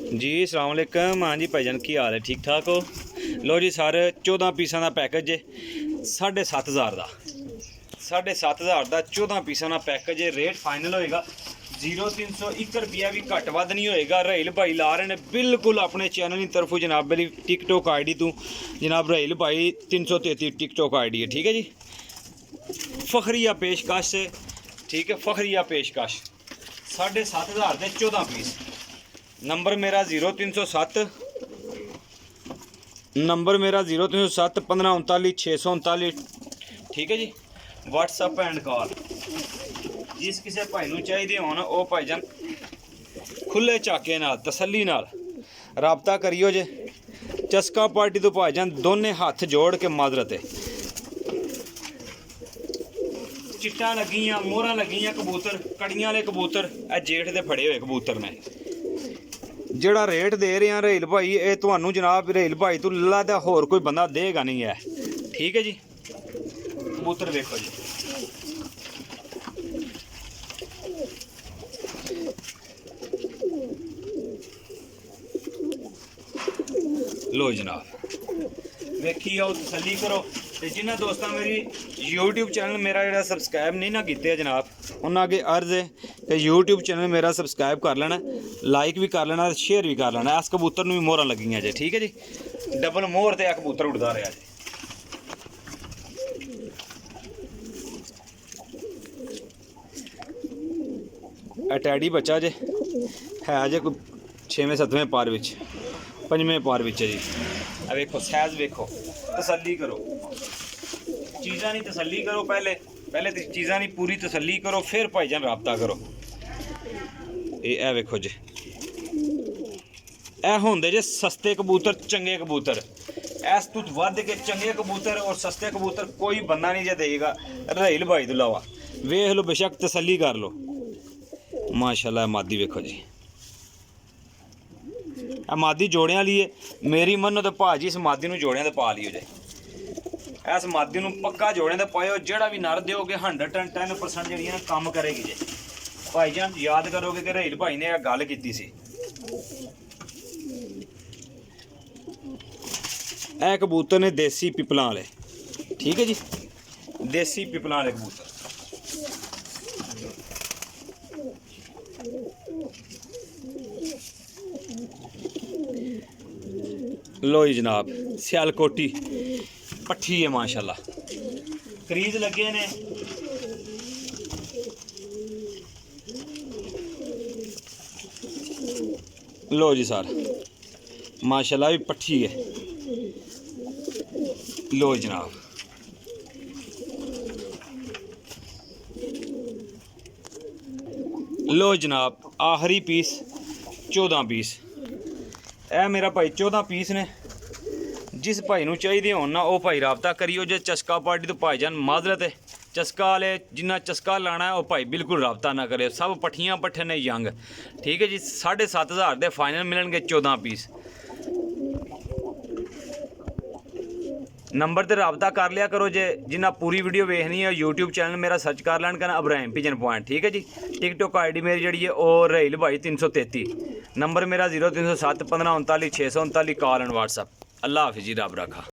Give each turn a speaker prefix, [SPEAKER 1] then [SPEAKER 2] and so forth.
[SPEAKER 1] जी अस्सलाम वालेकुम। हाँ जी भाईजान की हाल है, ठीक ठाक हो? लो जी सर 14 पीसा का पैकेज है 7,500 का 7,500 का 14 पीसा का पैकेज है। रेट फाइनल होएगा 0-301 रुपया भी घट वध नहीं होएगा। रहील भाई ला रहे हैं बिल्कुल अपने चैनल की तरफों जनाब मेरी टिकटॉक आई डी तू जनाब रहील भाई 333 टिकटॉक आई डी है, ठीक है जी। फखरिया पेशकश है, ठीक है, फखरिया पेशकश 7,500 के 14 पीस। नंबर मेरा 0307 नंबर मेरा 0307 1539 639, ठीक है जी। व्हाट्सअप एंड कॉल जिस किसी भाई नूं चाहिए होना वो भाईजान खुले चाके नाल तसल्ली नाल राबता करियो जे। चस्का पार्टी तो भाईजान दोने हाथ जोड़ के माजरत है। चिट्टा लगियां मोहरा लगियां कबूतर कड़ियां वाले कबूतर ए जेठ दे फड़े हुए कबूतर ने। ਜਿਹੜਾ रेट दे रहे हैं रहील भाई ये ਤੁਹਾਨੂੰ जनाब रहील भाई तो लगता होर कोई बंदा देगा नहीं है, ठीक है जी। कबूतर देखो जी, लो जनाब देखी आओ तसल्ली करो। तो जिन्हें दोस्तों मेरी यूट्यूब चैनल मेरा जो सबसक्राइब नहीं ना किए जनाब उन्होंने अगे अर्ज है कि यूट्यूब चैनल मेरा सबसक्राइब कर लेना, लाइक भी कर लेना, शेयर भी कर लेना। इस कबूतर में भी मोहर लगी जे, ठीक है जी। डबल मोहर ते कबूतर उड़ता रहा जी। टैडी बच्चा जे है जे कोई 6वें-7वें पार विच 5वें पार विच है जी। वेखो सैज वेखो, तसल्ली करो, चीज़ा नहीं तसल्ली करो, पहले तो चीज़ा नहीं पूरी तसल्ली करो फिर भाईजान राबता करो। ये वेखो जी ए होंदे जे सस्ते कबूतर चंगे कबूतर। इस तो वध के चंगे कबूतर और सस्ते कबूतर कोई बंदा नहीं जे देगा रहील भाई तो लावा। वेख लो बेशक तसल्ली कर लो। माशाल्लाह मादी वेखो जी, मादी जोड़ियां वाली है। मेरी मनो तो भाजी इस मादी नूं जोड़ियां ते पा लियो जे। इस मादी नूं पक्का जोड़ियां ते पाओ, जेड़ा भी नर दोगे 110% जड़ियां काम करेगी जे। भाईजान याद करोगे कि रहील भाई ने गल की सी। ए कबूतर ने देसी पिपलां वाले, ठीक है जी, देसी पिपलां वाले कबूतर। लो जी जनाब सियालकोटी पट्ठी है माशाल्लाह, क्रीज लगे ने। लो जी सर माशाल्लाह भी पट्ठी है। लो जनाब लो जनाब आखिरी पीस 14 पीस। ए मेरा भाई 14 पीस ने। जिस भाई नूं चाहिए हो ना वो भाई राबता करियो जे। चस्का पार्टी तो भाईजान माजरत है, चस्का वाले जिन्ना चस्का लाना है वो भाई बिल्कुल राबता ना करे। सब पट्ठियां पट्ठे ने यंग, ठीक है जी। 7,500 के फाइनल मिलणगे 14 पीस। नंबर ते राबता कर लिया करो जे। जिन्ना पूरी वीडियो वेखनी है यूट्यूब चैनल मेरा सर्च कर लैन करना इब्राहिम पिजन पॉइंट, ठीक है जी। टिकटॉक आई डी मेरी जी है और रहील भाई 333। नंबर मेरा 0307 1539 639, कॉल एंड व्हाट्सअप। अल्लाह हाफिज़ जी, रब रखा।